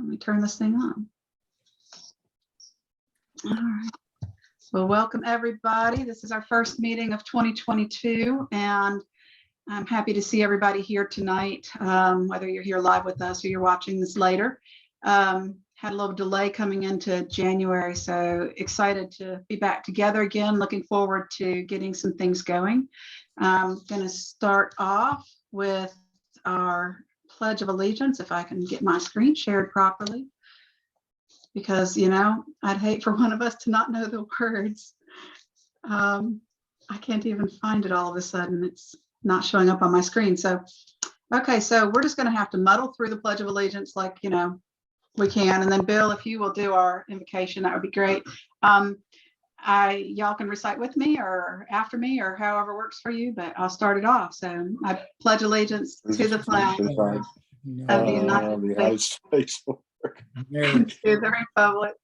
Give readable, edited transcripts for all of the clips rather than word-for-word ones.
Let me turn this thing on. All right. Well, welcome everybody. This is our first meeting of 2022, and I'm happy to see everybody here tonight, whether you're here live with us or you're watching this later. Had a little delay coming into January, so excited to be back together again. Looking forward to getting some things going. I'm going to start off with our Pledge of Allegiance, if I can get my screen shared properly, because, you know, I'd hate for one of us to not know the words. I can't even find it all of a sudden. It's not showing up on my screen. So, okay, so we're just going to have to muddle through the Pledge of Allegiance like, you know, we can. And then Bill, if you will do our invocation, that would be great. Y'all can recite with me or after me or however works for you, but I'll start it off. So I pledge allegiance to the flag of the United States and to the republic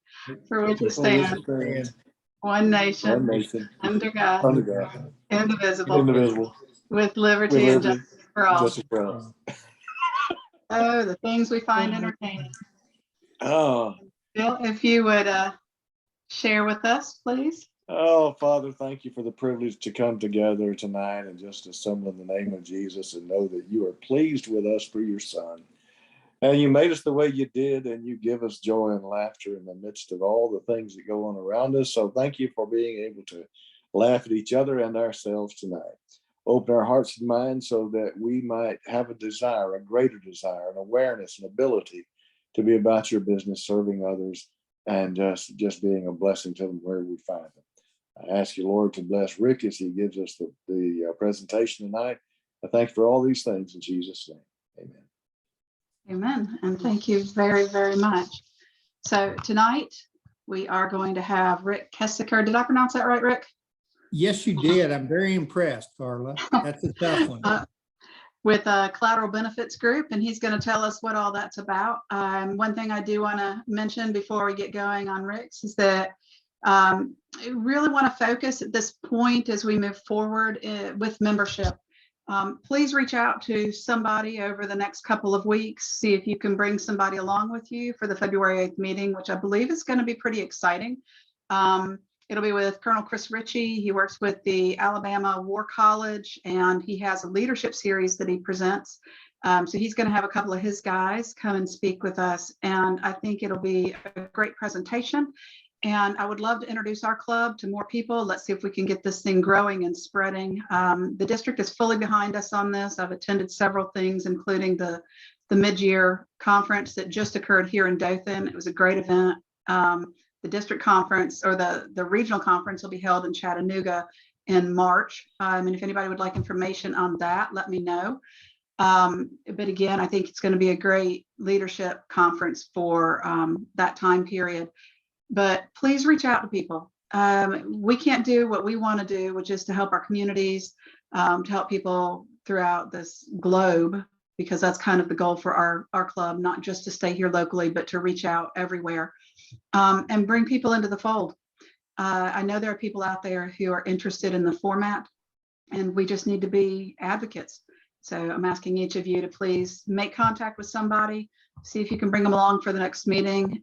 for which it stands, one nation, under God, indivisible, with liberty and justice for all. Oh, the things we find entertaining. Oh, Bill, if you would share with us, please. oh, Father, thank you for the privilege to come together tonight and just assemble in the name of Jesus and know that you are pleased with us for your Son. And you made us the way you did, and you give us joy and laughter in the midst of all the things that go on around us. So thank you for being able to laugh at each other and ourselves tonight. Open our hearts and minds so that we might have a desire, a greater desire, an awareness, an ability to be about your business, serving others, and just being a blessing to them where we find them. I ask you, Lord, to bless Rick as he gives us the presentation tonight. I thank you for all these things in Jesus' name. Amen. Amen. And thank you very, very much. So tonight we are going to have Rick Kessiker. Did I pronounce that right, Rick? Yes, you did. I'm very impressed, Carla. That's a tough one. With a Collateral Benefits Group, and he's going to tell us what all that's about. One thing I do want to mention before we get going on Rick's is that I really want to focus at this point as we move forward with membership. Please reach out to somebody over the next couple of weeks. See if you can bring somebody along with you for the February 8th meeting, which I believe is going to be pretty exciting. It'll be with Colonel Chris Ritchie. He works with the Alabama War College, and he has a leadership series that he presents. So he's going to have a couple of his guys come and speak with us, and I think it'll be a great presentation. And I would love to introduce our club to more people. Let's see if we can get this thing growing and spreading. The district is fully behind us on this. I've attended several things, including the mid-year conference that just occurred here in Dothan. It was a great event. The district conference or the regional conference will be held in Chattanooga in March. And if anybody would like information on that, let me know. But again, I think it's going to be a great leadership conference for that time period. But please reach out to people. We can't do what we want to do, which is to help our communities, to help people throughout this globe, because that's kind of the goal for our club, not just to stay here locally, but to reach out everywhere and bring people into the fold. I know there are people out there who are interested in the format, and we just need to be advocates. So I'm asking each of you to please make contact with somebody, see if you can bring them along for the next meeting.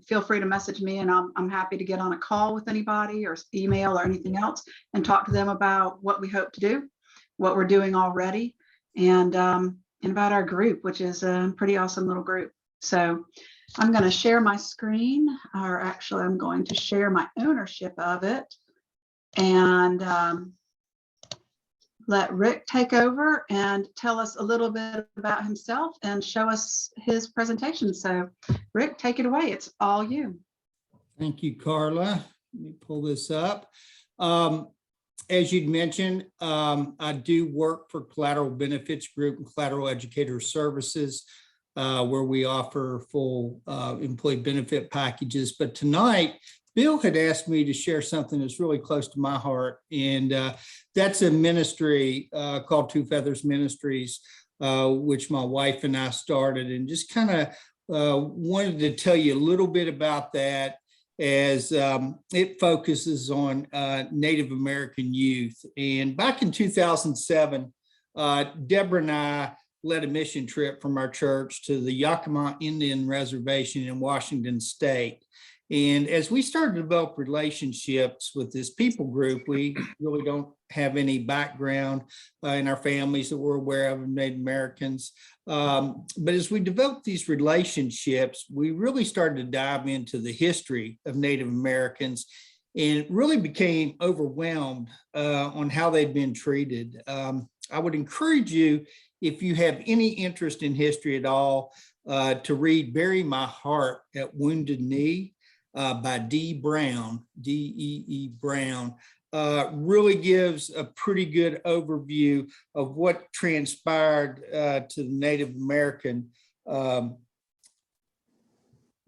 Feel free to message me, and I'm happy to get on a call with anybody or email or anything else and talk to them about what we hope to do, what we're doing already, and about our group, which is a pretty awesome little group. So I'm going to share my screen, or actually I'm going to share my ownership of it, and let Rick take over and tell us a little bit about himself and show us his presentation. So Rick, take it away. It's all you. Thank you, Carla. Let me pull this up. As you'd mentioned, I do work for Collateral Benefits Group and Collateral Educator Services, where we offer full employee benefit packages. But tonight, Bill had asked me to share something that's really close to my heart, and that's a ministry called Two Feathers Ministries, which my wife and I started, and just kind of wanted to tell you a little bit about that, as it focuses on Native American youth. And back in 2007, Deborah and I led a mission trip from our church to the Yakima Indian Reservation in Washington State. And as we started to develop relationships with this people group, we really don't have any background in our families that we're aware of Native Americans. But as we developed these relationships, we really started to dive into the history of Native Americans and really became overwhelmed on how they've been treated. I would encourage you, if you have any interest in history at all, to read Bury My Heart at Wounded Knee by D. Brown, D-E-E Brown. Really gives a pretty good overview of what transpired to the Native American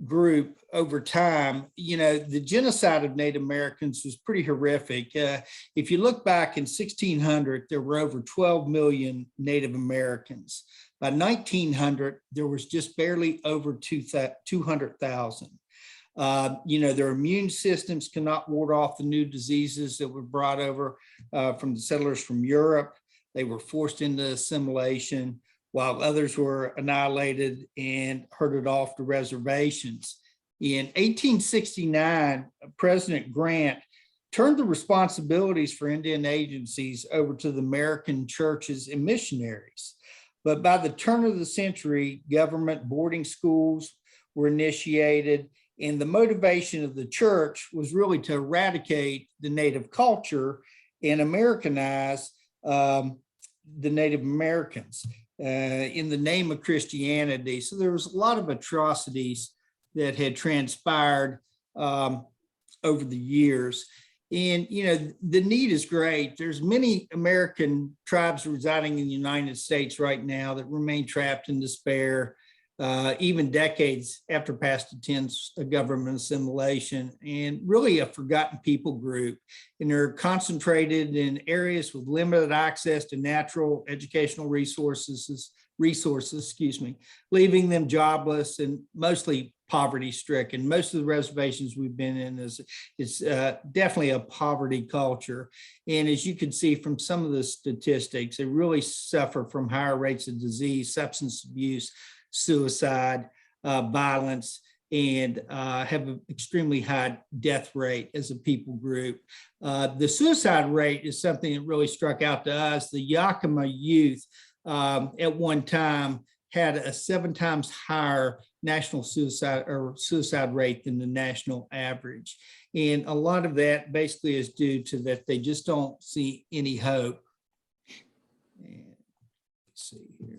group over time. You know, the genocide of Native Americans was pretty horrific. If you look back in 1600, there were over 12 million Native Americans. By 1900, there was just barely over 200,000. You know, their immune systems cannot ward off the new diseases that were brought over from the settlers from Europe. They were forced into assimilation, while others were annihilated and herded off to reservations. In 1869, President Grant turned the responsibilities for Indian agencies over to the American churches and missionaries. But by the turn of the century, government boarding schools were initiated, and the motivation of the church was really to eradicate the Native culture and Americanize the Native Americans in the name of Christianity. So there was a lot of atrocities that had transpired over the years. And, you know, the need is great. There's many American tribes residing in the United States right now that remain trapped in despair, even decades after past attempts of government assimilation, and really a forgotten people group. And they're concentrated in areas with limited access to natural educational resources, leaving them jobless and mostly poverty stricken. Most of the reservations we've been in is definitely a poverty culture. And as you can see from some of the statistics, they really suffer from higher rates of disease, substance abuse, suicide, violence, and have an extremely high death rate as a people group. The suicide rate is something that really struck out to us. The Yakima youth at one time had a 7 times higher national suicide rate than the national average. And a lot of that basically is due to that they just don't see any hope. And let's see here.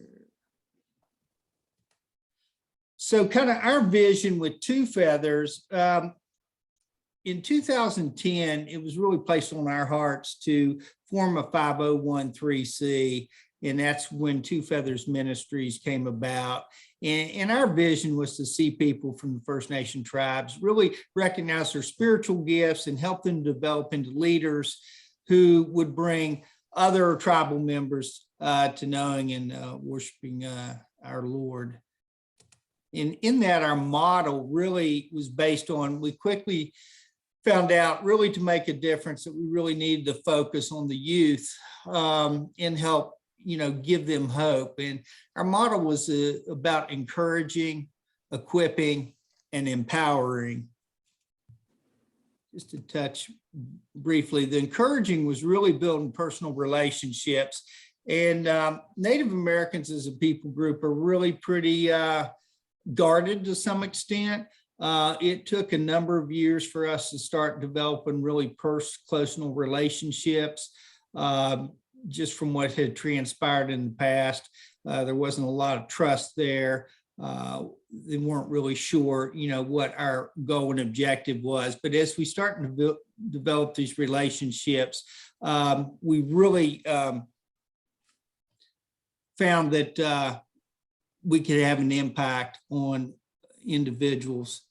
So kind of our vision with Two Feathers, in 2010, it was really placed on our hearts to form a 501(c), and that's when Two Feathers Ministries came about. And our vision was to see people from the First Nation tribes really recognize their spiritual gifts and help them develop into leaders who would bring other tribal members to knowing and worshiping our Lord. And in that, our model really was based on, we quickly found out really to make a difference that we really needed to focus on the youth and help, you know, give them hope. And our model was about encouraging, equipping, and empowering. Just to touch briefly, the encouraging was really building personal relationships. And Native Americans as a people group are really pretty guarded to some extent. It took a number of years for us to start developing really close relationships. Just from what had transpired in the past, there wasn't a lot of trust there. They weren't really sure, you know, what our goal and objective was. But as we started to develop these relationships, we really found that we could have an impact on individuals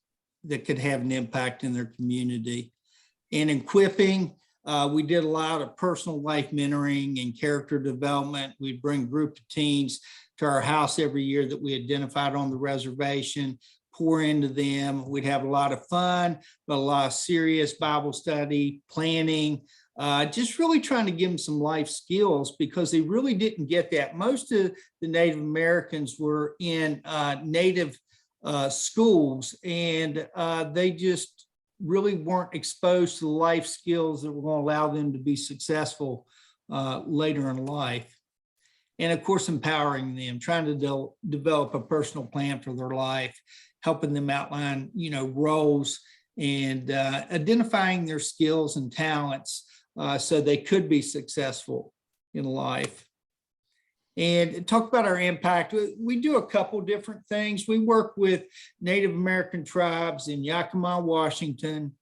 that could have an impact in their community. And equipping, we did a lot of personal life mentoring and character development. We'd bring a group of teens to our house every year that we identified on the reservation, pour into them. We'd have a lot of fun, but a lot of serious Bible study, planning, just really trying to give them some life skills because they really didn't get that. Most of the Native Americans were in Native schools, and they just really weren't exposed to the life skills that were going to allow them to be successful later in life. And of course, empowering them, trying to develop a personal plan for their life, helping them outline, roles, and identifying their skills and talents so they could be successful in life. And talk about our impact. We do a couple different things. We work with Native American tribes in Yakima, Washington,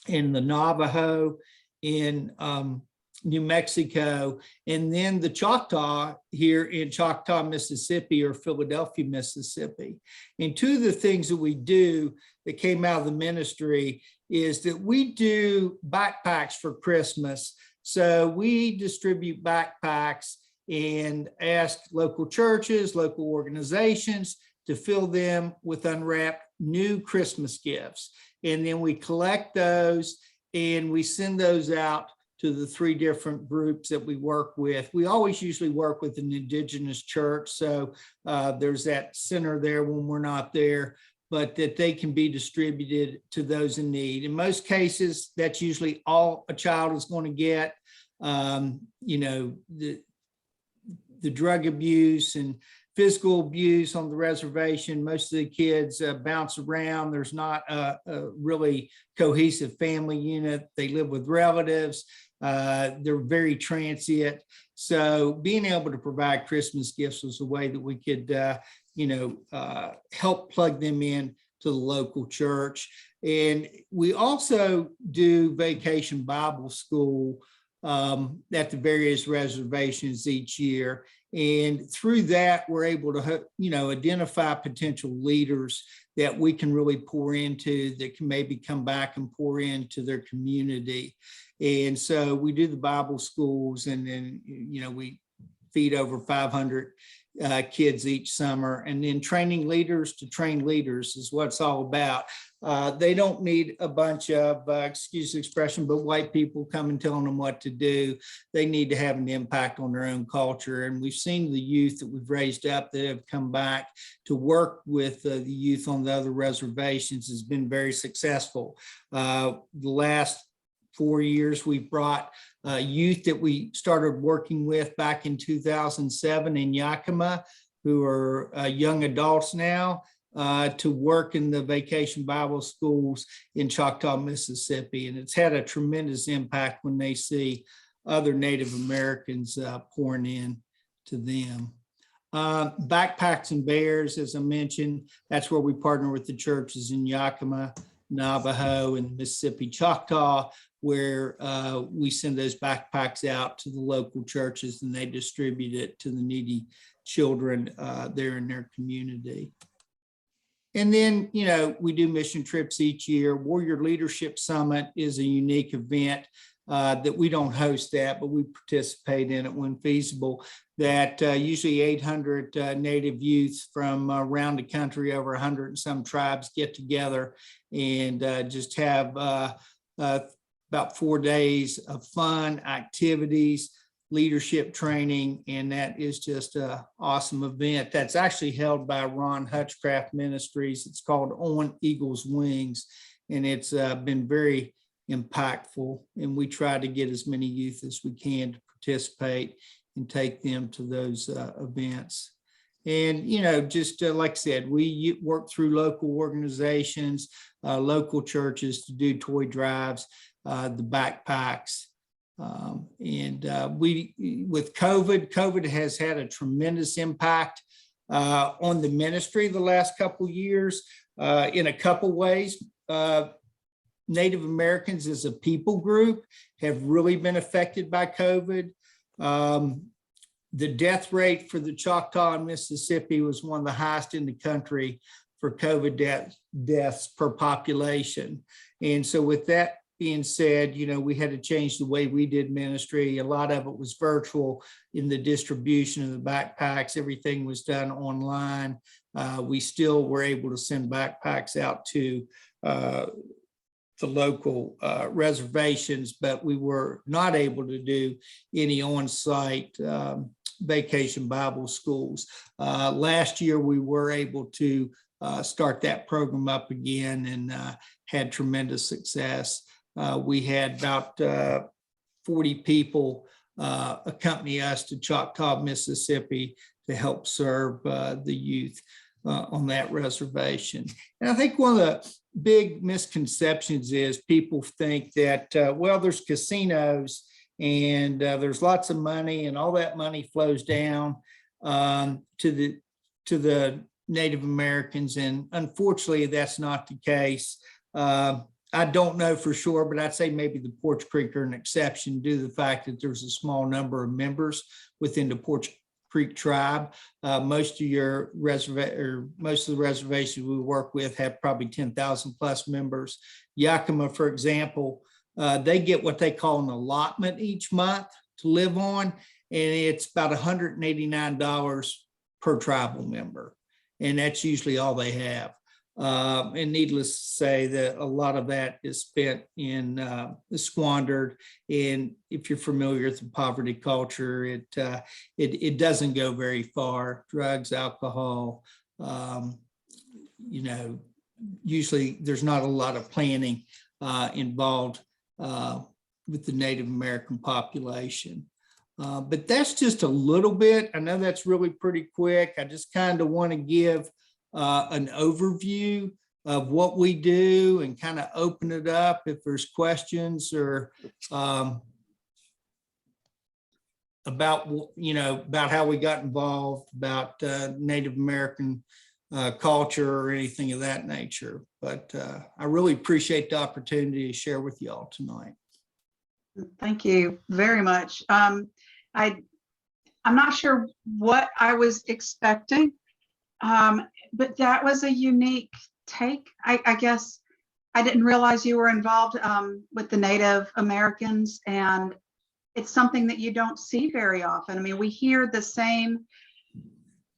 in the Navajo, in New Mexico, and then the Choctaw here in Choctaw, Mississippi, or Philadelphia, Mississippi. And two of the things that we do that came out of the ministry is that we do backpacks for Christmas. So we distribute backpacks and ask local churches, local organizations to fill them with unwrapped new Christmas gifts. And then we collect those and we send those out to the 3 different groups that we work with. We always usually work with an indigenous church. So there's that center there when we're not there, but that they can be distributed to those in need. In most cases, that's usually all a child is going to get. The drug abuse and physical abuse on the reservation, most of the kids bounce around. There's not a really cohesive family unit. They live with relatives. They're very transient. So being able to provide Christmas gifts was a way that we could, help plug them in to the local church. And we also do Vacation Bible School at the various reservations each year. And through that, we're able to, identify potential leaders that we can really pour into that can maybe come back and pour into their community. And so we do the Bible schools, and then, we feed over 500 kids each summer, and then training leaders to train leaders is what it's all about. They don't need a bunch of, excuse the expression, but white people come and telling them what to do. They need to have an impact on their own culture. And we've seen the youth that we've raised up that have come back to work with the youth on the other reservations has been very successful. The last 4 years, we've brought youth that we started working with back in 2007 in Yakima, who are young adults now, to work in the Vacation Bible Schools in Choctaw, Mississippi. And it's had a tremendous impact when they see other Native Americans pouring in to them. Backpacks and Bears, as I mentioned, that's where we partner with the churches in Yakima, Navajo, and Mississippi Choctaw, where we send those backpacks out to the local churches and they distribute it to the needy children there in their community. And then, we do mission trips each year. Warrior Leadership Summit is a unique event that we don't host that, but we participate in it when feasible, that usually 800 Native youth from around the country, over 100 and some tribes, get together and just have about 4 days of fun, activities, leadership training, and that is just an awesome event. That's actually held by Ron Hutchcraft Ministries. It's called On Eagle's Wings, and it's been very impactful. And we try to get as many youth as we can to participate and take them to those events. And, just like I said, we work through local organizations, local churches to do toy drives, the backpacks. With COVID has had a tremendous impact on the ministry the last couple of years in a couple ways. Native Americans as a people group have really been affected by COVID. The death rate for the Choctaw in Mississippi was one of the highest in the country for COVID deaths per population. And so with that being said, we had to change the way we did ministry. A lot of it was virtual in the distribution of the backpacks. Everything was done online. We still were able to send backpacks out to the local reservations, but we were not able to do any on-site vacation Bible schools. Last year, we were able to start that program up again and had tremendous success. We had about 40 people accompany us to Choctaw, Mississippi to help serve the youth on that reservation. And I think one of the big misconceptions is people think that, well, there's casinos and there's lots of money and all that money flows down to the Native Americans. And unfortunately, that's not the case. I don't know for sure, but I'd say maybe the Porch Creek are an exception due to the fact that there's a small number of members within the Porch Creek tribe. Most of the reservations we work with have probably 10,000 plus members. Yakima, for example, they get what they call an allotment each month to live on, and it's about $189 per tribal member, and that's usually all they have. And needless to say that a lot of that is spent in squandered. And if you're familiar with the poverty culture, it doesn't go very far. Drugs, alcohol, usually there's not a lot of planning involved with the Native American population. But that's just a little bit. I know that's really pretty quick. I just kind of want to give an overview of what we do and kind of open it up if there's questions or about how we got involved, about Native American culture or anything of that nature. But I really appreciate the opportunity to share with you all tonight. Thank you very much. I'm not sure what I was expecting. But that was a unique take. I guess I didn't realize you were involved with the Native Americans, and it's something that you don't see very often. I mean, we hear the same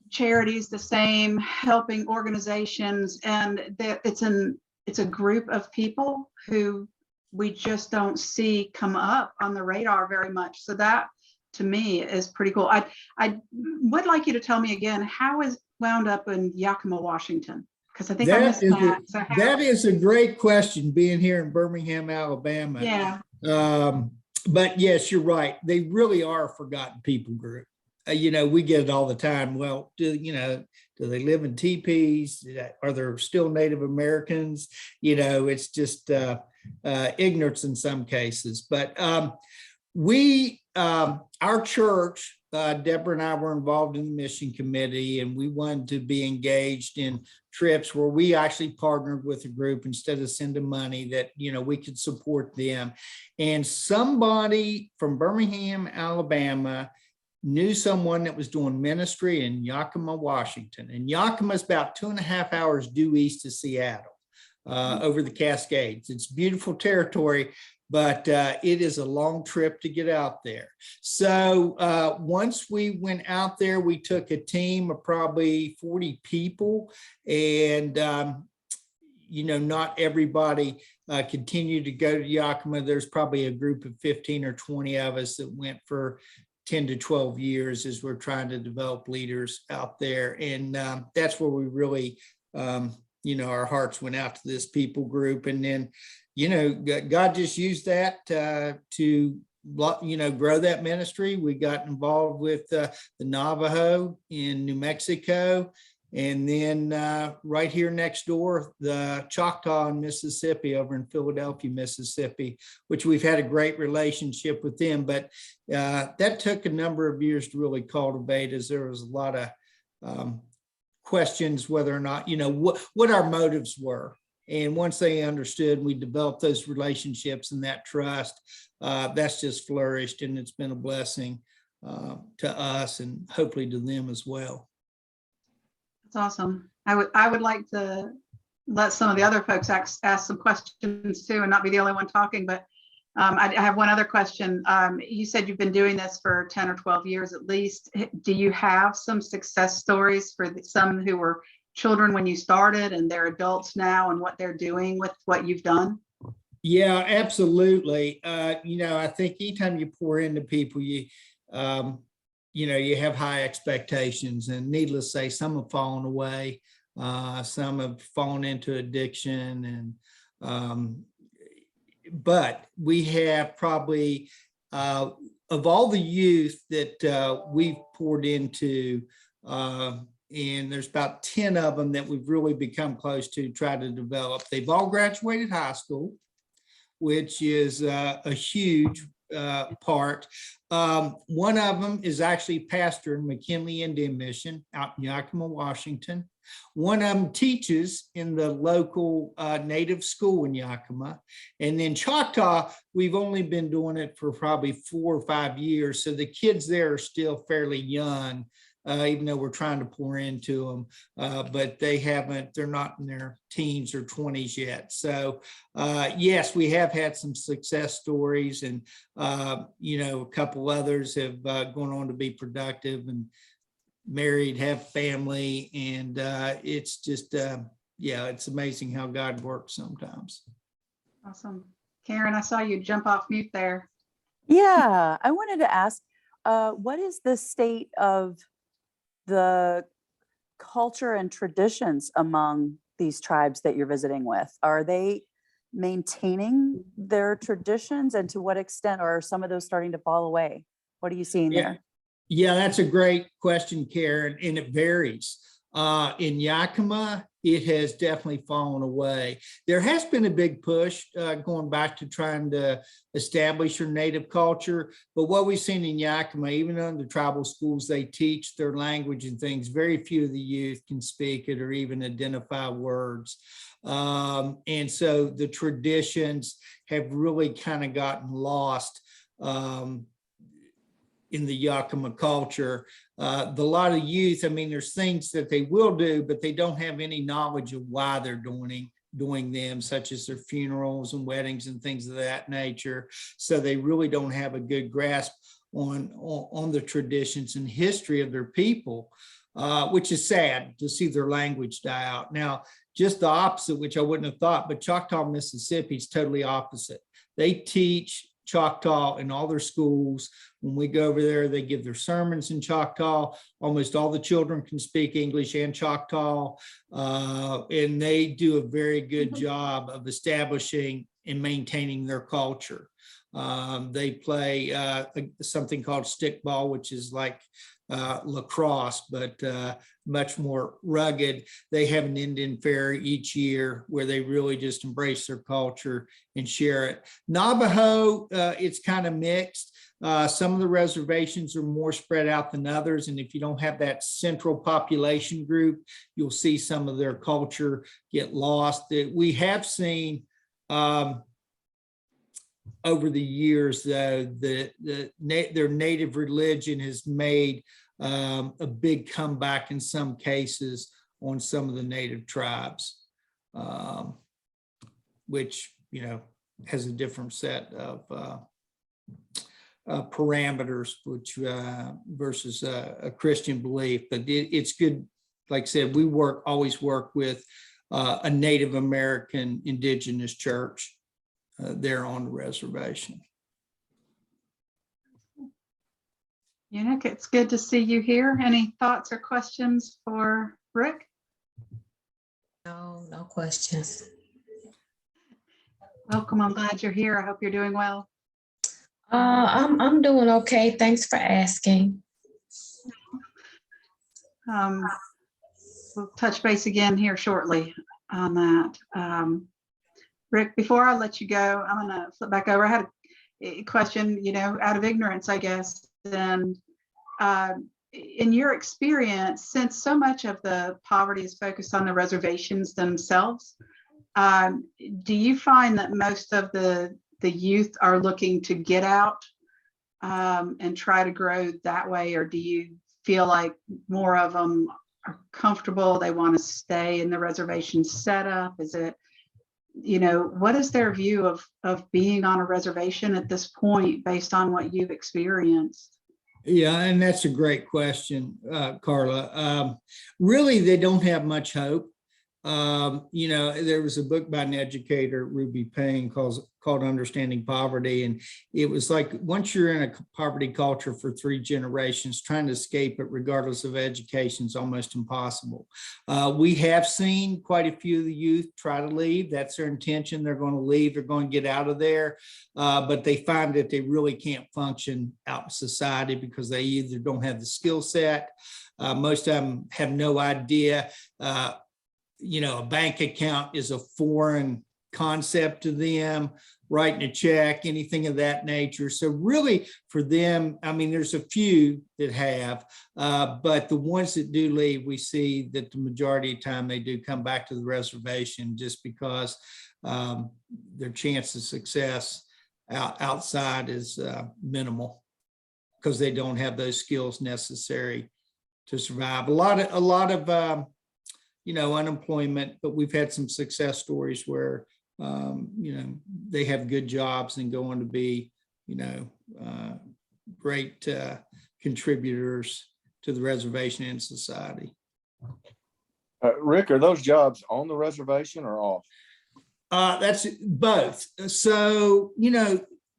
charities, the same helping organizations, and it's a group of people who we just don't see come up on the radar very much. So that, to me, is pretty cool. I would like you to tell me again, how is wound up in Yakima, Washington? Because I think I missed that. So that is a great question, being here in Birmingham, Alabama. Yeah. But yes, you're right. They really are a forgotten people group. We get it all the time. Well, do they live in teepees? Are there still Native Americans? It's just ignorance in some cases. But our church, Deborah and I were involved in the mission committee, and we wanted to be engaged in trips where we actually partnered with a group instead of sending money, that, we could support them. And somebody from Birmingham, Alabama knew someone that was doing ministry in Yakima, Washington. And Yakima is about 2.5 hours due east of Seattle, over the Cascades. It's beautiful territory, but it is a long trip to get out there. So once we went out there, we took a team of probably 40 people, and not everybody continued to go to Yakima. There's probably a group of 15 or 20 of us that went for 10 to 12 years as we're trying to develop leaders out there. And that's where we really, our hearts went out to this people group. And then, God just used that to grow that ministry. We got involved with the Navajo in New Mexico, and then right here next door, the Choctaw in Mississippi, over in Philadelphia, Mississippi, which we've had a great relationship with them. But that took a number of years to really cultivate, as there was a lot of questions whether or not, what our motives were. And once they understood, we developed those relationships and that trust, that's just flourished, and it's been a blessing to us and hopefully to them as well. That's awesome. I would like to let some of the other folks ask some questions too, and not be the only one talking. But I have one other question. You said you've been doing this for 10 or 12 years at least. Do you have some success stories for some who were children when you started and they're adults now, and what they're doing with what you've done? Yeah, absolutely. I think anytime you pour into people, you have high expectations, and needless to say, some have fallen away. Some have fallen into addiction, but we have probably, of all the youth that we've poured into, and there's about 10 of them that we've really become close to, try to develop. They've all graduated high school, which is a huge part. One of them is actually pastor in McKinley Indian Mission out in Yakima, Washington. One of them teaches in the local native school in Yakima. And then Choctaw, we've only been doing it for probably 4 or 5 years. So the kids there are still fairly young, even though we're trying to pour into them, but they're not in their teens or 20s yet. So yes, we have had some success stories, and a couple others have gone on to be productive and married, have family, and it's just, it's amazing how God works sometimes. Awesome. Karen, I saw you jump off mute there. Yeah, I wanted to ask, what is the state of the culture and traditions among these tribes that you're visiting with? Are they maintaining their traditions, and to what extent are some of those starting to fall away? What are you seeing there? Yeah, that's a great question, Karen, and it varies. In Yakima, it has definitely fallen away. There has been a big push going back to trying to establish your native culture. But what we've seen in Yakima, even in the tribal schools, they teach their language and things. Very few of the youth can speak it or even identify words. And so the traditions have really kind of gotten lost in the Yakima culture. A lot of youth, there's things that they will do, but they don't have any knowledge of why they're doing them, such as their funerals and weddings and things of that nature. So they really don't have a good grasp on the traditions and history of their people, which is sad to see their language die out. Now, just the opposite, which I wouldn't have thought, but Choctaw, Mississippi is totally opposite. They teach Choctaw in all their schools. When we go over there, they give their sermons in Choctaw. Almost all the children can speak English and Choctaw, and they do a very good job of establishing and maintaining their culture. They play something called stickball, which is like lacrosse, but much more rugged. They have an Indian fair each year where they really just embrace their culture and share it. Navajo, it's kind of mixed. Some of the reservations are more spread out than others, and if you don't have that central population group, you'll see some of their culture get lost. We have seen over the years, though, their native religion has made a big comeback in some cases on some of the native tribes, which has a different set of parameters, which versus a Christian belief. But it's good. Like I said, we always work with a Native American indigenous church there on the reservation. Unique, it's good to see you here. Any thoughts or questions for Rick? No questions. Welcome. I'm glad you're here. I hope you're doing well. I'm doing okay. Thanks for asking. We'll touch base again here shortly on that. Rick, before I let you go, I'm going to flip back over. I had a question, out of ignorance, I guess. And in your experience, since so much of the poverty is focused on the reservations themselves, do you find that most of the youth are looking to get out and try to grow that way? Or do you feel like more of them are comfortable, they want to stay in the reservation setup? Is it, what is their view of being on a reservation at this point based on what you've experienced? Yeah, and that's a great question, Carla. Really, they don't have much hope. You know, there was a book by an educator, Ruby Payne, called Understanding Poverty. And it was like, once you're in a poverty culture for 3 generations, trying to escape it regardless of education is almost impossible. We have seen quite a few of the youth try to leave. That's their intention. They're going to leave. They're going to get out of there. But they find that they really can't function out in society because they either don't have the skill set. Most of them have no idea. You know, a bank account is a foreign concept to them, writing a check, anything of that nature. So really for them, I mean, there's a few that have, but the ones that do leave, we see that the majority of the time they do come back to the reservation just because their chance of success outside is minimal because they don't have those skills necessary to survive. A lot of you know, unemployment, but we've had some success stories where, you know, they have good jobs and go on to be, you know, great contributors to the reservation and society. Rick, are those jobs on the reservation or off? That's both. So, you know,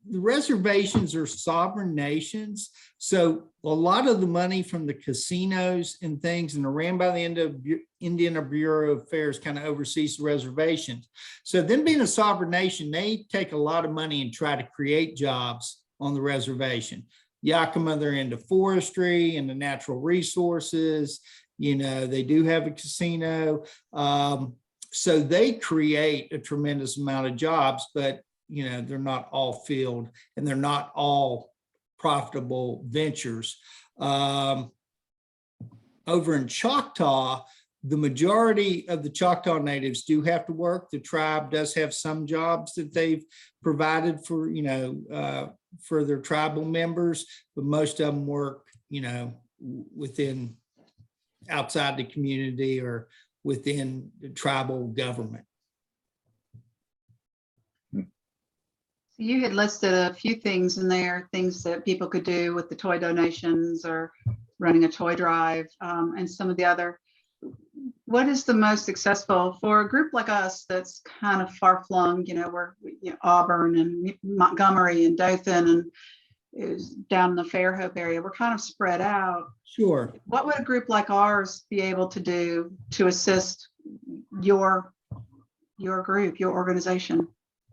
the reservations are sovereign nations. So a lot of the money from the casinos and things and are ran by the Indian Bureau of Affairs kind of oversees the reservations. So them being a sovereign nation, they take a lot of money and try to create jobs on the reservation. Yakima, they're into forestry and the natural resources. You know, they do have a casino. So they create a tremendous amount of jobs, but you know, they're not all filled and they're not all profitable ventures. Over in Choctaw, the majority of the Choctaw natives do have to work. The tribe does have some jobs that they've provided for, you know, for their tribal members, but most of them work, you know, within outside the community or within the tribal government. You had listed a few things in there, things that people could do with the toy donations or running a toy drive, and some of the other. What is the most successful for a group like us that's kind of far flung? You know, we're Auburn and Montgomery and Dothan and it was down in the Fairhope area. We're kind of spread out. Sure. What would a group like ours be able to do to assist your group, your organization?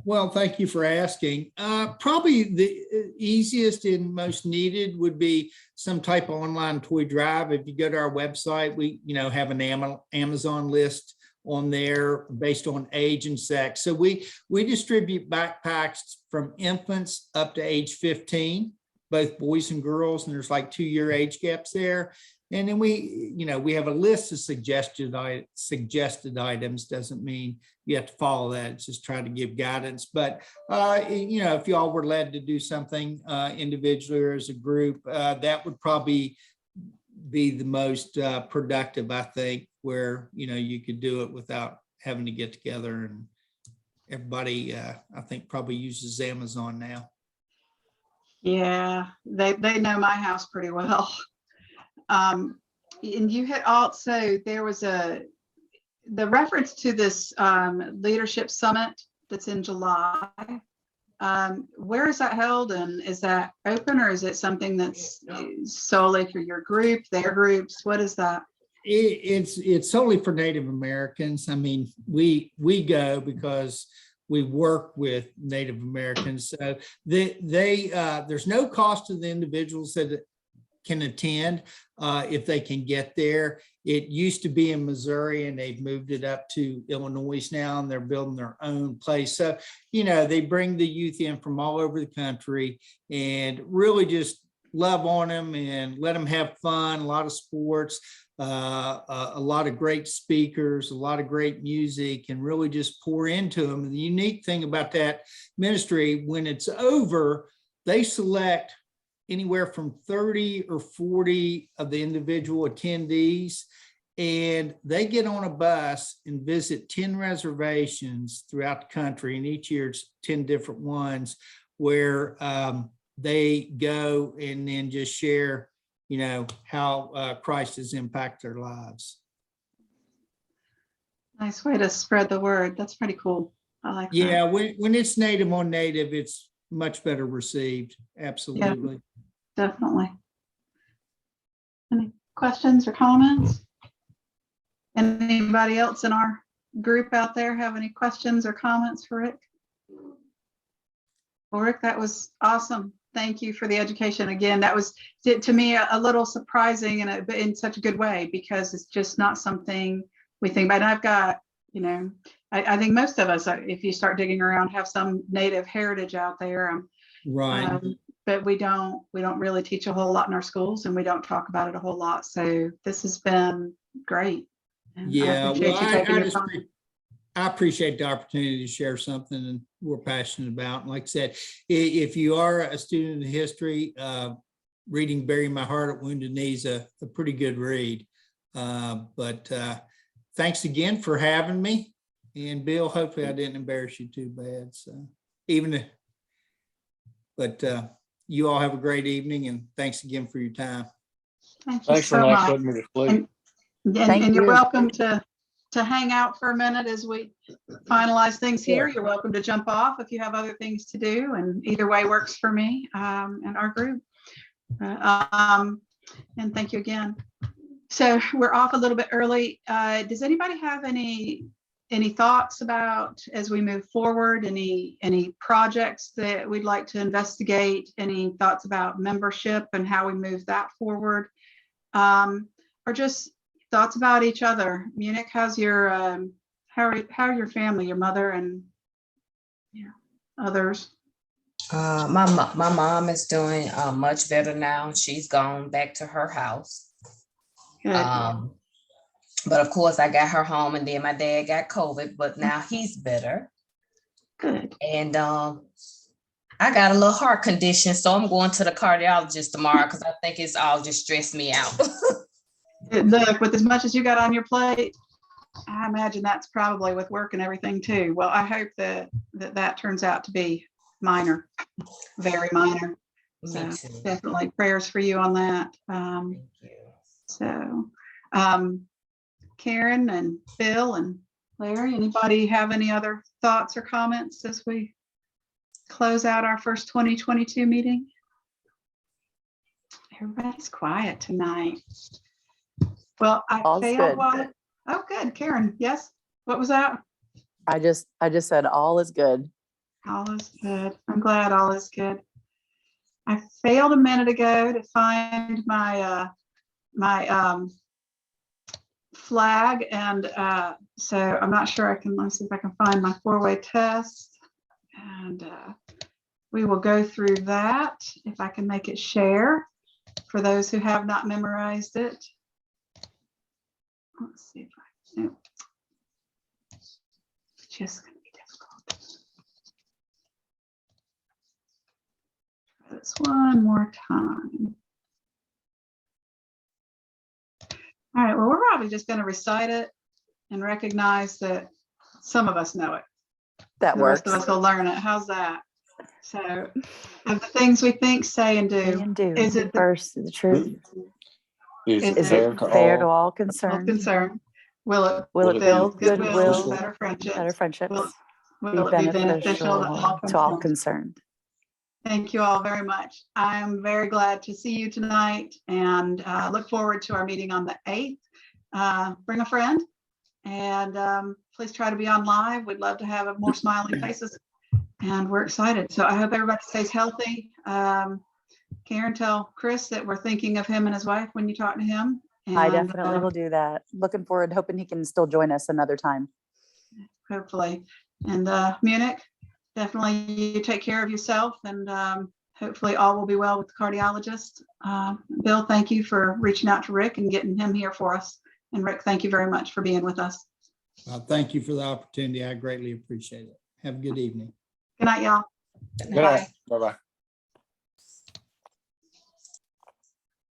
Well, thank you for asking. Probably the easiest and most needed would be some type of online toy drive. If you go to our website, we have an Amazon list on there based on age and sex. So we distribute backpacks from infants up to age 15, both boys and girls, and there's like 2-year age gaps there. And then we have a list of suggested items. Doesn't mean you have to follow that. It's just trying to give guidance. But, if y'all were led to do something individually or as a group, that would probably be the most productive, I think, where, you could do it without having to get together. And everybody, I think, probably uses Amazon now. Yeah, they know my house pretty well. And you had also, there was the reference to this leadership summit that's in July. Where is that held, and is that open, or is it something that's solely for your group, their groups? What is that? It's solely for Native Americans. I mean, we go because we work with Native Americans. So there's no cost to the individuals that can attend if they can get there. It used to be in Missouri and they've moved it up to Illinois now, and they're building their own place. So, they bring the youth in from all over the country and really just love on them and let them have fun, a lot of sports, a lot of great speakers, a lot of great music, and really just pour into them. And the unique thing about that ministry, when it's over, they select anywhere from 30 or 40 of the individual attendees, and they get on a bus and visit 10 reservations throughout the country. And each year it's 10 different ones where they go and then just share, how Christ has impacted their lives. Nice way to spread the word. That's pretty cool. I like that. Yeah, when it's native on native, it's much better received. Absolutely. Definitely. Any questions or comments? Anybody else in our group out there have any questions or comments for Rick? Well, Rick, that was awesome. Thank you for the education. Again, that was to me a little surprising in such a good way, because it's just not something we think about. And I've got, I think most of us, if you start digging around, have some native heritage out there. Right. But we don't really teach a whole lot in our schools, and we don't talk about it a whole lot. So this has been great. And Yeah, I appreciate well, you taking your time. I appreciate the opportunity to share something and we're passionate about. And like I said, if you are a student of history, reading Bury My Heart at Wounded Knee is a pretty good read. But thanks again for having me. And Bill, hopefully I didn't embarrass you too bad. So you all have a great evening, and thanks again for your time. Thank you Thanks for so not much. putting me to sleep. And you're welcome to hang out for a minute as we finalize things here. You're welcome to jump off if you have other things to do, and either way works for me and our group. And thank you again. So we're off a little bit early. Does anybody have any thoughts about, as we move forward, any projects that we'd like to investigate, any thoughts about membership and how we move that forward, or just thoughts about each other? Munich, how's your how are your family, your mother and others? My mom is doing much better now. She's gone back to her house. Good. But of course, I got her home, and then my dad got COVID, but now he's better. Good. And I got a little heart condition, so I'm going to the cardiologist tomorrow because I think it's all just stressed me out. Look, with as much as you got on your plate, I imagine that's probably with work and everything too. Well, I hope that turns out to be minor, very minor. So definitely prayers for you on that. Thank you. So Karen and Bill and Larry, anybody have any other thoughts or comments as we close out our first 2022 meeting? Everybody's quiet tonight. Well, I failed one. Oh, good. Karen, yes. What was that? I just said all is good. All is good. I'm glad all is good. I failed a minute ago to find my flag, and so I'm not sure I can. Let's see if I can find my 4-way test, and we will go through that if I can make it share for those who have not memorized it. Let's see if I can. It's just going to be difficult. Try this one more time. All right, well, we're probably just going to recite it and recognize that some of us know it. That The works. rest of us will learn it. How's that? So, of the things we think, say, and do, is it first the truth? Is Is it fair to Fair to all? all all concerned? concerned? Will it Will it build goodwill, better friendships? better friendships, Will it be beneficial to all to all concerned? concerned? Thank you all very much. I'm very glad to see you tonight, and look forward to our meeting on the 8th. Bring a friend, and please try to be on live. We'd love to have more smiling faces, and we're excited. So I hope everybody stays healthy. Karen, tell Chris that we're thinking of him and his wife when you talk to him. I definitely will do that. Looking forward, hoping he can still join us another time. Hopefully. And Munich, definitely you take care of yourself, and hopefully all will be well with the cardiologist. Bill, thank you for reaching out to Rick and getting him here for us. And Rick, thank you very much for being with us. Thank you for the opportunity. I greatly appreciate it. Have a good evening. Good night, y'all. Good night. Bye-bye.